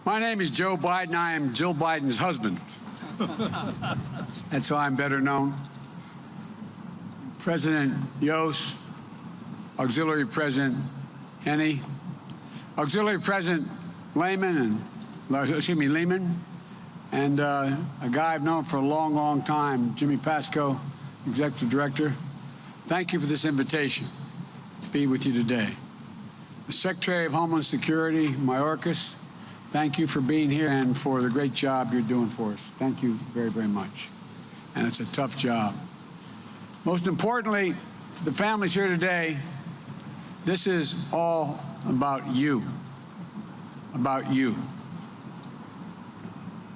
My name is Joe Biden. I am Jill Biden's husband. That's how I'm better known. President Yost, Auxiliary President Henney, Auxiliary President Lehman, and a guy I've known for a long, long time, Jimmy Pascoe, Executive Director. Thank you for this invitation to be with you today. The Secretary of Homeland Security, Mayorkas, thank you for being here and for the great job you're doing for us. Thank you very, very much. And it's a tough job. Most importantly, to the families here today, this is all about you. About you.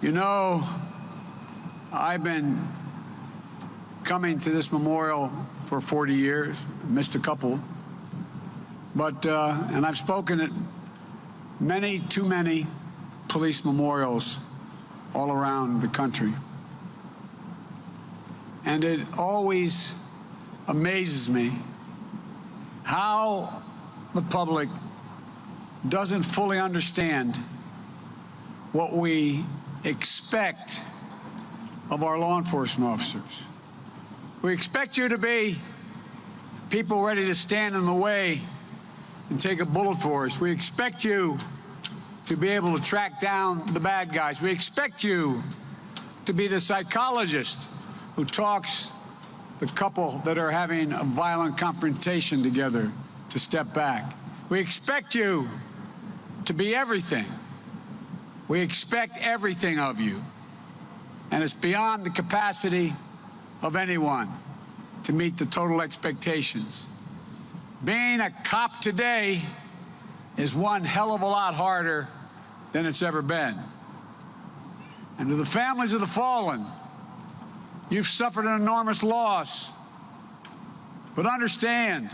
You know, I've been coming to this memorial for 40 years, missed a couple, but, and I've spoken at many, too many police memorials all around the country. And it always amazes me how the public doesn't fully understand what we expect of our law enforcement officers. We expect you to be people ready to stand in the way and take a bullet for us. We expect you to be able to track down the bad guys. We expect you to be the psychologist who talks the couple that are having a violent confrontation together to step back. We expect you to be everything. We expect everything of you. And it's beyond the capacity of anyone to meet the total expectations. Being a cop today is one hell of a lot harder than it's ever been. And to the families of the fallen, you've suffered an enormous loss. But understand,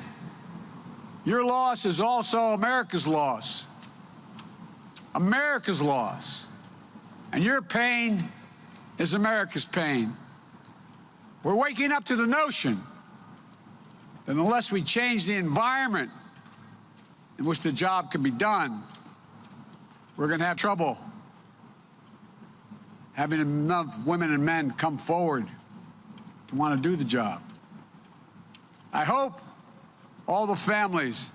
your loss is also America's loss. America's loss. And your pain is America's pain. We're waking up to the notion that unless we change the environment in which the job can be done, we're going to have trouble having enough women and men come forward to want to do the job. I hope all the families,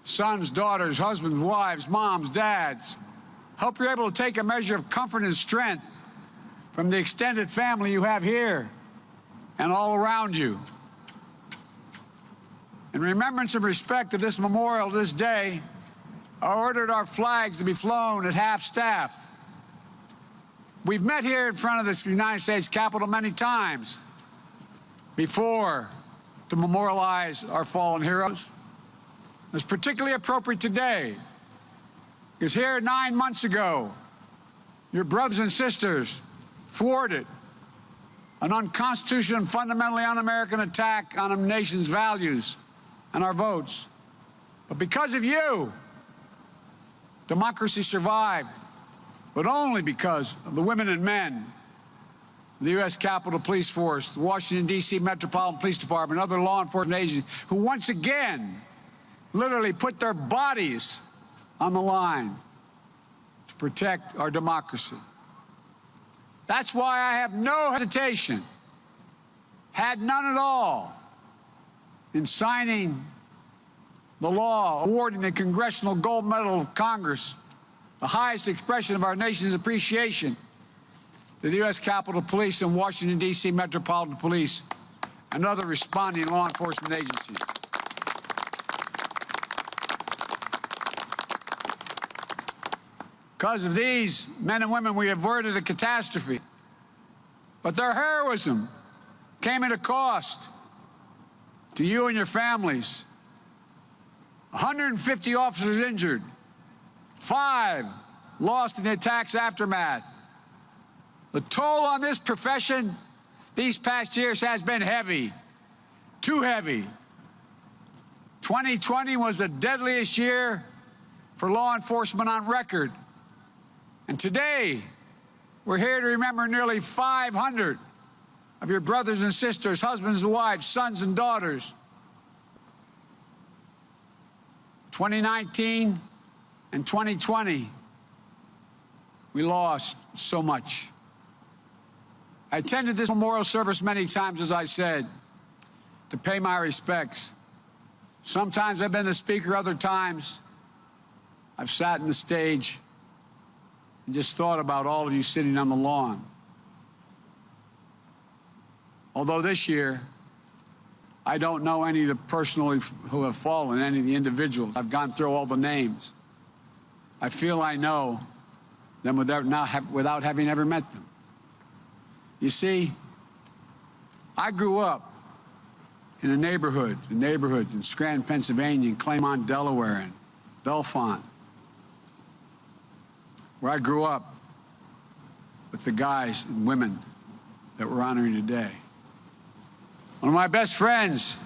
sons, daughters, husbands, wives, moms, dads, hope you're able to take a measure of comfort and strength from the extended family you have here and all around you. In remembrance and respect of this memorial this day, I ordered our flags to be flown at half-staff. We've met here in front of this United States Capitol many times before to memorialize our fallen heroes. It's particularly appropriate today because here 9 months ago, your brothers and sisters thwarted an unconstitutional and fundamentally un-American attack on our nation's values and our votes. But because of you, democracy survived, but only because of the women and men of the U.S. Capitol Police Force, the Washington, D.C. Metropolitan Police Department, and other law enforcement agencies who once again literally put their bodies on the line to protect our democracy. That's why I have no hesitation, had none at all, in signing the law awarding the Congressional Gold Medal of Congress, the highest expression of our nation's appreciation, to the U.S. Capitol Police and Washington, D.C. Metropolitan Police and other responding law enforcement agencies. Because of these men and women, we averted a catastrophe. But their heroism came at a cost to you and your families. 150 officers injured, 5 lost in the attack's aftermath. The toll on this profession these past years has been heavy, too heavy. 2020 was the deadliest year for law enforcement on record. And today, we're here to remember nearly 500 of your brothers and sisters, husbands and wives, sons and daughters. 2019 and 2020 We lost so much. I attended this memorial service many times, as I said, to pay my respects. Sometimes I've been the speaker, other times I've sat in the stage and just thought about all of you sitting on the lawn. Although this year, I don't know any of the personally who have fallen, any of the individuals. I've gone through all the names. I feel I know them without having ever met them. You see, I grew up in a neighborhoods in Scranton, Pennsylvania, and Claymont, Delaware, and Bellefonte, where I grew up with the guys and women that we're honoring today. One of my best friends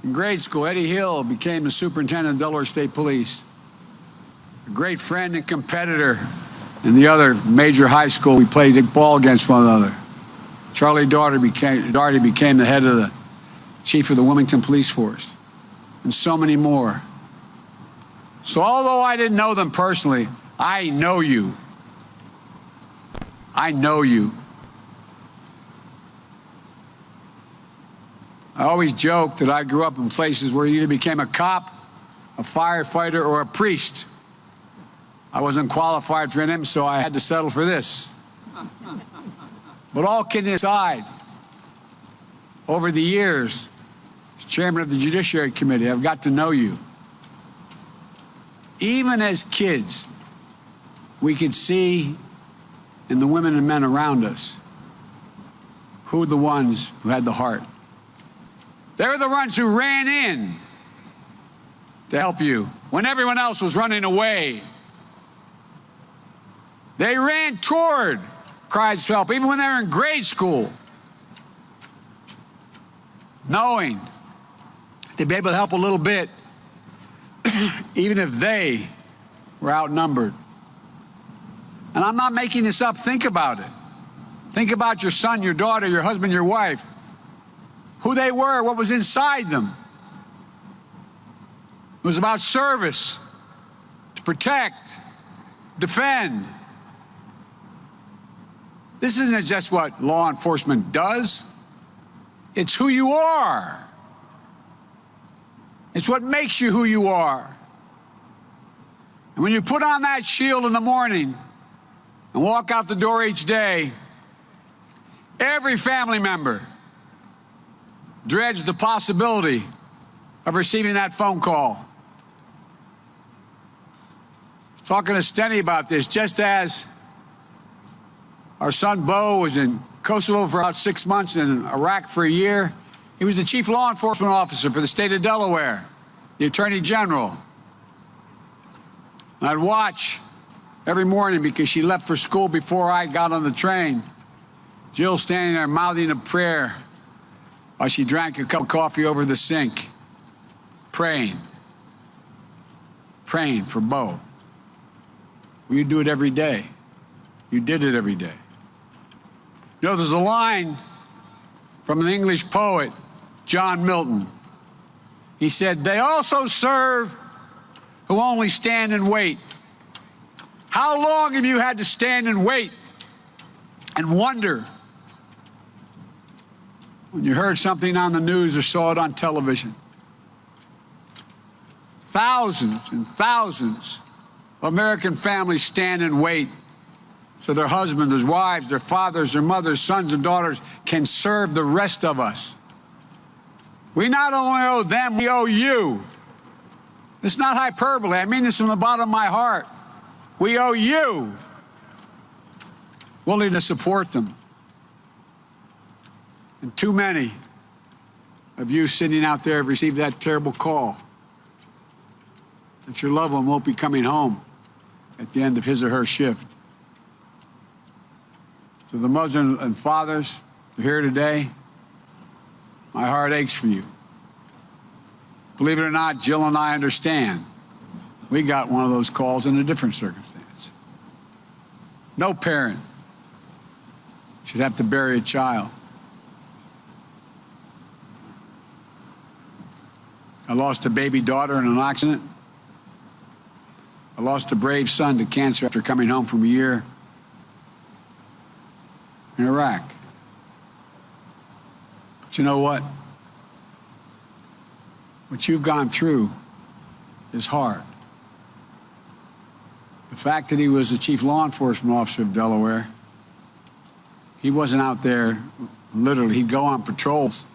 in grade school, Eddie Hill, became the superintendent of Delaware State Police. A great friend and competitor in the other major high school. We played ball against one another. Charlie Daugherty became the head of the chief of the Wilmington Police Force, and so many more. So although I didn't know them personally, I know you. I know you. I always joke that I grew up in places where you either became a cop, a firefighter, or a priest. I wasn't qualified for them, so I had to settle for this. But all kidding aside, over the years, as chairman of the Judiciary Committee, I've got to know you. Even as kids, we could see in the women and men around us who the ones who had the heart. They were the ones who ran in to help you when everyone else was running away. They ran toward cries for help, even when they were in grade school, knowing they'd be able to help a little bit, even if they were outnumbered. And I'm not making this up. Think about it. Think about your son, your daughter, your husband, your wife, who they were, what was inside them. It was about service, to protect, defend. This isn't just what law enforcement does. It's who you are. It's what makes you who you are. And when you put on that shield in the morning and walk out the door each day, every family member dreads the possibility of receiving that phone call. I was talking to Steny about this, just as our son Bo was in Kosovo for about 6 months and in Iraq for a year. He was the chief law enforcement officer for the state of Delaware, the attorney general. And I'd watch every morning, because she left for school before I got on the train, Jill standing there mouthing a prayer while she drank a cup of coffee over the sink, praying for Bo. Well, you do it every day. You did it every day. You know, there's a line from an English poet, John Milton. He said, "They also serve who only stand and wait." How long have you had to stand and wait and wonder when you heard something on the news or saw it on television? Thousands and thousands of American families stand and wait so their husbands, their wives, their fathers, their mothers, sons and daughters can serve the rest of us. We not only owe them, we owe you. It's not hyperbole. I mean this from the bottom of my heart. We owe you. Willing to support them. And too many of you sitting out there have received that terrible call that your loved one won't be coming home at the end of his or her shift. To the mothers and fathers who are here today, my heart aches for you. Believe it or not, Jill and I understand. We got one of those calls in a different circumstance. No parent should have to bury a child. I lost a baby daughter in an accident. I lost a brave son to cancer after coming home from a year in Iraq. But you know what? What you've gone through is hard. The fact that he was the chief law enforcement officer of Delaware, he wasn't out there literally. He'd go on patrols,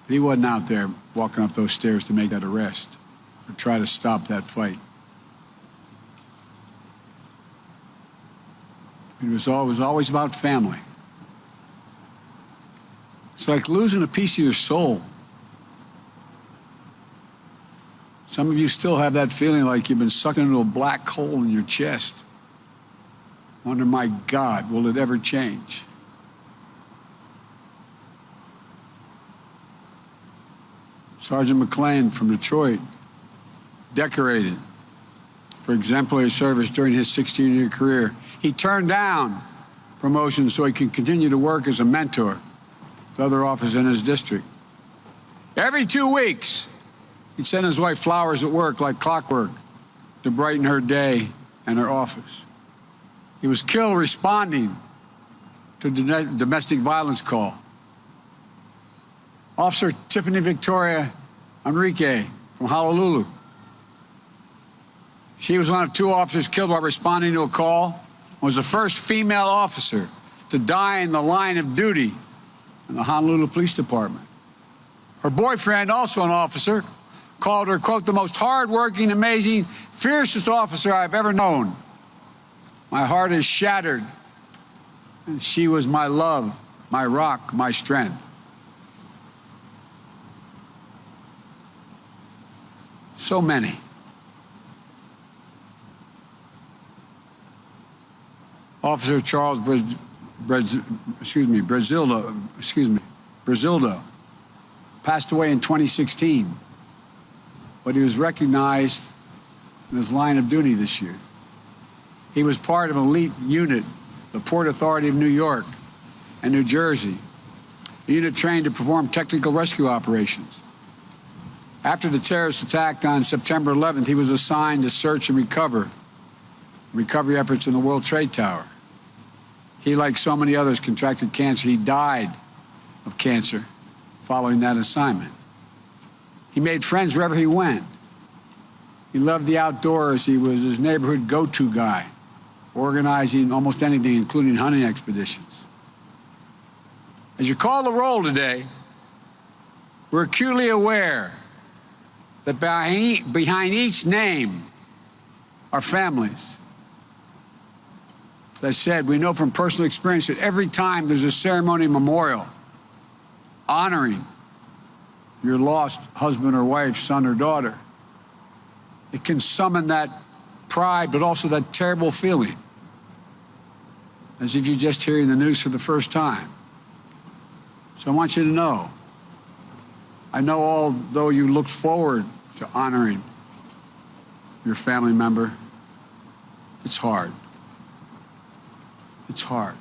but he wasn't out there walking up those stairs to make that arrest or try to stop that fight. It was always about family. It's like losing a piece of your soul. Some of you still have that feeling like you've been sucked into a black hole in your chest. Wonder, my God, will it ever change? Sergeant McLean from Detroit, decorated for exemplary service during his 16-year career. He turned down promotion so he could continue to work as a mentor to other officers in his district. Every 2 weeks, he'd send his wife flowers at work like clockwork to brighten her day and her office. He was killed responding to a domestic violence call. Officer Tiffany Victoria Enrique from Honolulu. She was one of 2 officers killed while responding to a call, was the first female officer to die in the line of duty in the Honolulu Police Department. Her boyfriend, also an officer, called her, quote, the most hardworking, amazing, fiercest officer I've ever known. My heart is shattered, and she was my love, my rock, my strength. So many. Officer Charles Brazildo passed away in 2016, but he was recognized in his line of duty this year. He was part of an elite unit, the Port Authority of New York and New Jersey, a unit trained to perform technical rescue operations. After the terrorist attack on September 11th, he was assigned to search and recovery efforts in the World Trade Tower. He, like so many others, contracted cancer. He died of cancer following that assignment. He made friends wherever he went. He loved the outdoors. He was his neighborhood go-to guy, organizing almost anything, including hunting expeditions. As you call the roll today, we're acutely aware that behind each name are families. As I said, we know from personal experience that every time there's a ceremony memorial honoring your lost husband or wife, son or daughter, it can summon that pride, but also that terrible feeling, as if you're just hearing the news for the first time. So I want you to know, I know although you look forward to honoring your family member, it's hard. It's hard.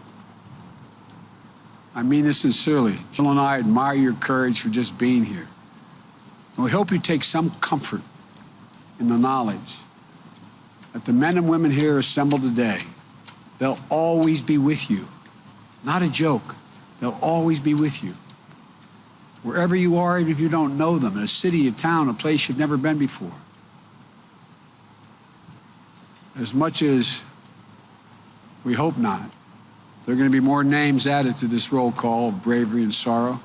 I mean this sincerely. Jill and I admire your courage for just being here. And we hope you take some comfort in the knowledge that the men and women here assembled today, they'll always be with you. Not a joke. They'll always be with you. Wherever you are, even if you don't know them, in a city, a town, a place you've never been before. As much as we hope not, there are going to be more names added to this roll call of bravery and sorrow.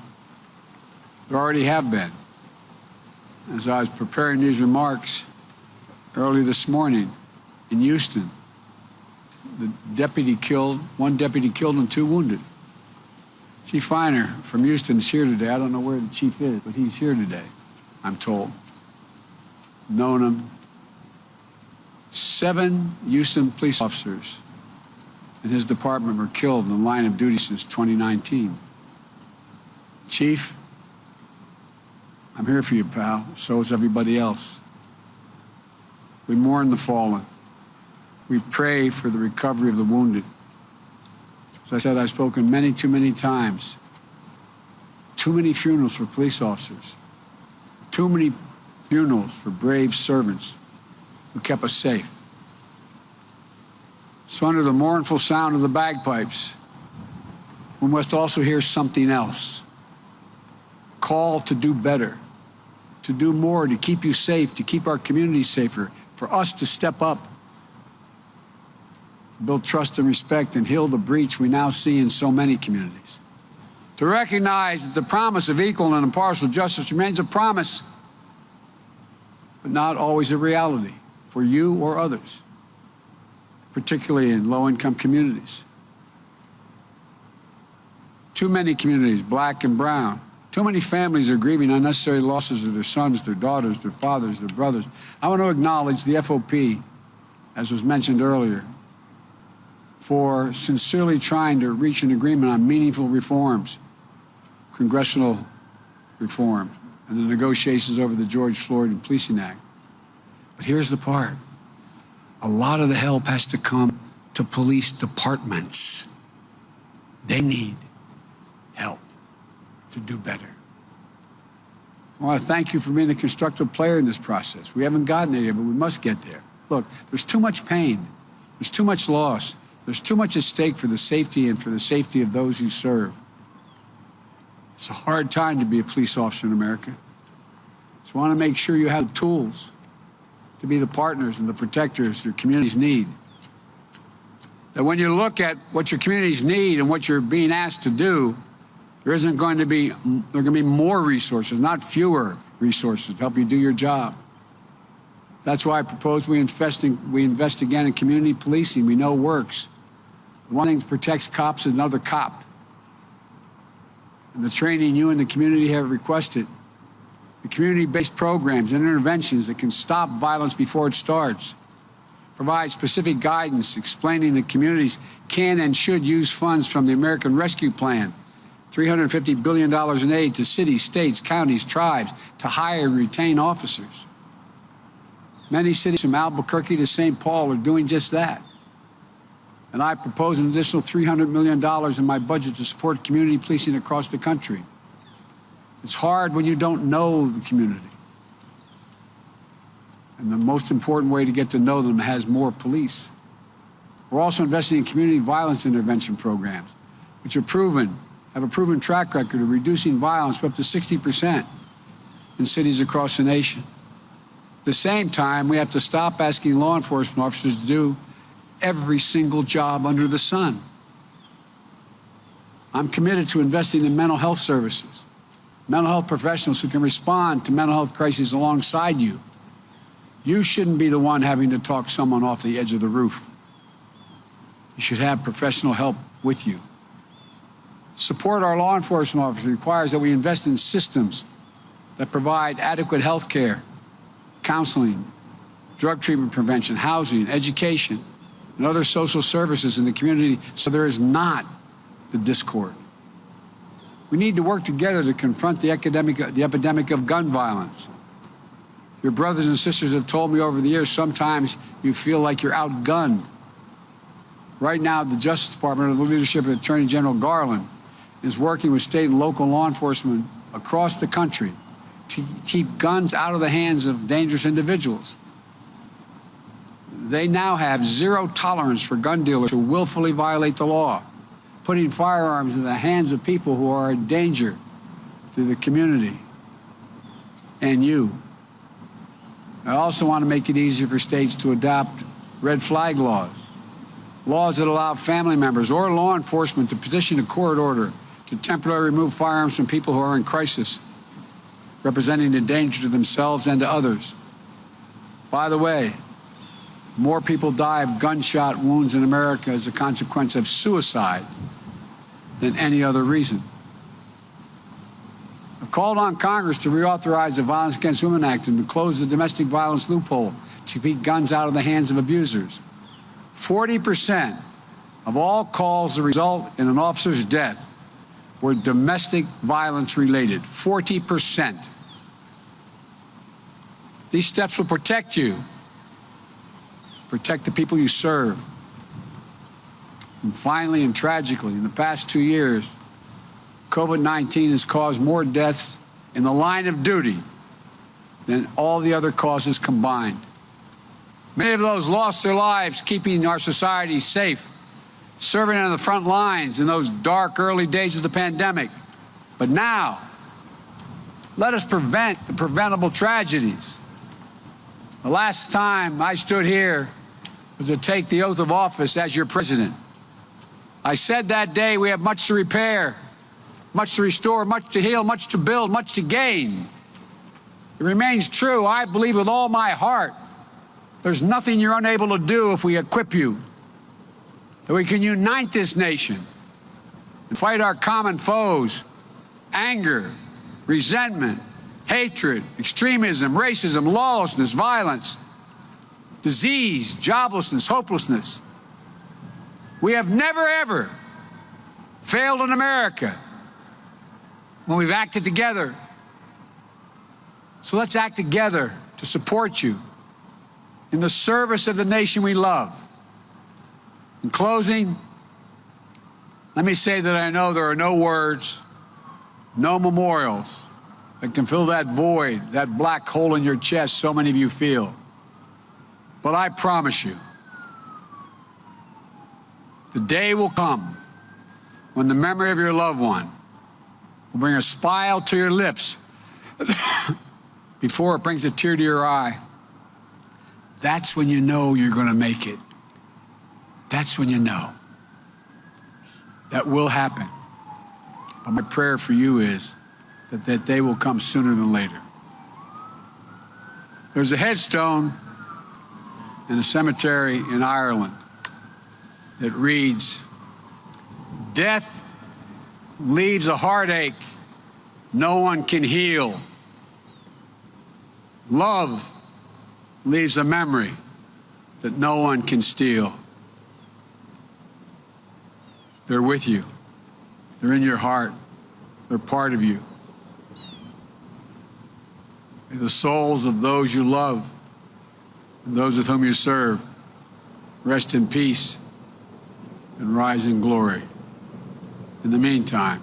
There already have been. As I was preparing these remarks early this morning in Houston, one deputy killed and 2 wounded. Chief Feiner from Houston is here today. I don't know where the chief is, but he's here today, I'm told. Known him. 7 Houston police officers in his department were killed in the line of duty since 2019. Chief, I'm here for you, pal. So is everybody else. We mourn the fallen. We pray for the recovery of the wounded. As I said, I've spoken too many times. Too many funerals for police officers. Too many funerals for brave servants who kept us safe. So under the mournful sound of the bagpipes, we must also hear something else. Call to do better, to do more, to keep you safe, to keep our communities safer, for us to step up, build trust and respect, and heal the breach we now see in so many communities. To recognize that the promise of equal and impartial justice remains a promise, but not always a reality for you or others, particularly in low-income communities. Too many communities, black and brown, too many families are grieving unnecessary losses of their sons, their daughters, their fathers, their brothers. I want to acknowledge the FOP, as was mentioned earlier, for sincerely trying to reach an agreement on meaningful reforms, congressional reform, and the negotiations over the George Floyd and Policing Act. But here's the part. A lot of the help has to come to police departments. They need help to do better. I want to thank you for being a constructive player in this process. We haven't gotten there yet, but we must get there. Look, there's too much pain. There's too much loss. There's too much at stake for the safety and for the safety of those you serve. It's a hard time to be a police officer in America. So I want to make sure you have the tools to be the partners and the protectors your communities need. That when you look at what your communities need and what you're being asked to do, there are going to be more resources, not fewer resources to help you do your job. That's why I propose we invest again in community policing. We know works. One thing that protects cops is another cop. And the training you and the community have requested, the community-based programs and interventions that can stop violence before it starts, provide specific guidance explaining that communities can and should use funds from the American Rescue Plan, $350 billion in aid to cities, states, counties, tribes, to hire and retain officers. Many cities from Albuquerque to St. Paul are doing just that. And I propose an additional $300 million in my budget to support community policing across the country. It's hard when you don't know the community. And the most important way to get to know them has more police. We're also investing in community violence intervention programs, which have a proven track record of reducing violence by up to 60% in cities across the nation. At the same time, we have to stop asking law enforcement officers to do every single job under the sun. I'm committed to investing in mental health services, mental health professionals who can respond to mental health crises alongside you. You shouldn't be the one having to talk someone off the edge of the roof. You should have professional help with you. Support our law enforcement officers requires that we invest in systems that provide adequate health care, counseling, drug treatment prevention, housing, education, and other social services in the community so there is not the discord. We need to work together to confront the epidemic of gun violence. Your brothers and sisters have told me over the years sometimes you feel like you're outgunned. Right now, the Justice Department, under the leadership of Attorney General Garland, is working with state and local law enforcement across the country to keep guns out of the hands of dangerous individuals. They now have zero tolerance for gun dealers who willfully violate the law, putting firearms in the hands of people who are a danger to the community and you. I also want to make it easier for states to adopt red flag laws, laws that allow family members or law enforcement to petition a court order to temporarily remove firearms from people who are in crisis, representing a danger to themselves and to others. By the way, more people die of gunshot wounds in America as a consequence of suicide than any other reason. I've called on Congress to reauthorize the Violence Against Women Act and to close the domestic violence loophole to keep guns out of the hands of abusers. 40% of all calls that result in an officer's death were domestic violence related. 40%. These steps will protect you, protect the people you serve. And finally and tragically, in the past 2 years, COVID-19 has caused more deaths in the line of duty than all the other causes combined. Many of those lost their lives keeping our society safe, serving on the front lines in those dark early days of the pandemic. But now, let us prevent the preventable tragedies. The last time I stood here was to take the oath of office as your president. I said that day we have much to repair, much to restore, much to heal, much to build, much to gain. It remains true. I believe with all my heart there's nothing you're unable to do if we equip you, that we can unite this nation and fight our common foes: anger, resentment, hatred, extremism, racism, lawlessness, violence, disease, joblessness, hopelessness. We have never, ever failed in America when we've acted together. So let's act together to support you in the service of the nation we love. In closing, let me say that I know there are no words, no memorials that can fill that void, that black hole in your chest so many of you feel. But I promise you, the day will come when the memory of your loved one will bring a smile to your lips before it brings a tear to your eye. That's when you know you're going to make it. That's when you know. That will happen. But my prayer for you is that that day will come sooner than later. There's a headstone in a cemetery in Ireland that reads, "Death leaves a heartache no one can heal. Love leaves a memory that no one can steal." They're with you. They're in your heart. They're part of you. May the souls of those you love and those with whom you serve rest in peace and rise in glory. In the meantime,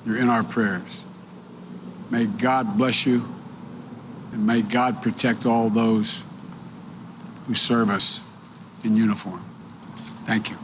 you're in our prayers. May God bless you, and may God protect all those who serve us in uniform. Thank you.